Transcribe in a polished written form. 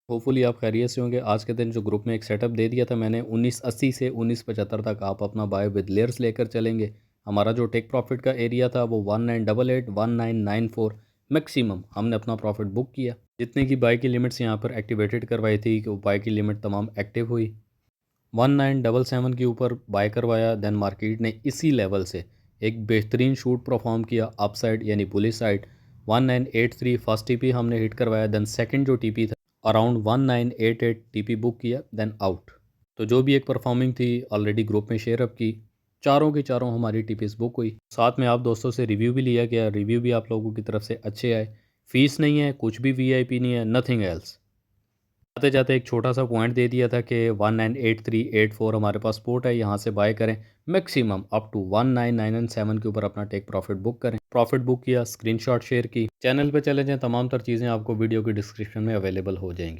Hopefully आप खैरियत से होंगे। आज के दिन जो ग्रुप में एक सेटअप दे दिया था मैंने 1980 से 1975 तक आप अपना बाय विद लेयर्स लेकर चलेंगे। हमारा जो टेक प्रॉफिट का एरिया था वो 1988 1994 मैक्सिमम हमने अपना प्रॉफिट बुक किया। जितने की बाय की लिमिट्स यहाँ पर एक्टिवेटेड करवाई थी कि वो बाय की लिमिट तमाम एक्टिव हुई। 1977 के ऊपर बाय करवाया। देन मार्केट ने इसी लेवल से एक बेहतरीन शूट परफॉर्म किया अपसाइड यानी बुलिश साइड। 1983 फर्स्ट टीपी हमने हिट करवाया। देन सेकंड जो टीपी था अराउंड 1988 टीपी बुक किया देन आउट। तो जो भी एक परफॉर्मिंग थी ऑलरेडी ग्रुप में शेयर अप की, चारों की चारों हमारी टीपीज बुक हुई। साथ में आप दोस्तों से रिव्यू भी लिया गया, रिव्यू भी आप लोगों की तरफ से अच्छे आए। फीस नहीं है, कुछ भी वीआईपी नहीं है, नथिंग एल्स। जाते जाते एक छोटा सा पॉइंट दे दिया था कि 198384 हमारे पास पोर्ट है, यहाँ से बाय करें। मैक्सिमम अप टू 19997 के ऊपर अपना टेक प्रॉफिट बुक करें। प्रॉफिट बुक किया, स्क्रीनशॉट शेयर की। चैनल पे चले जाएं, तमाम तर चीज़ें आपको वीडियो की डिस्क्रिप्शन में अवेलेबल हो जाएंगी।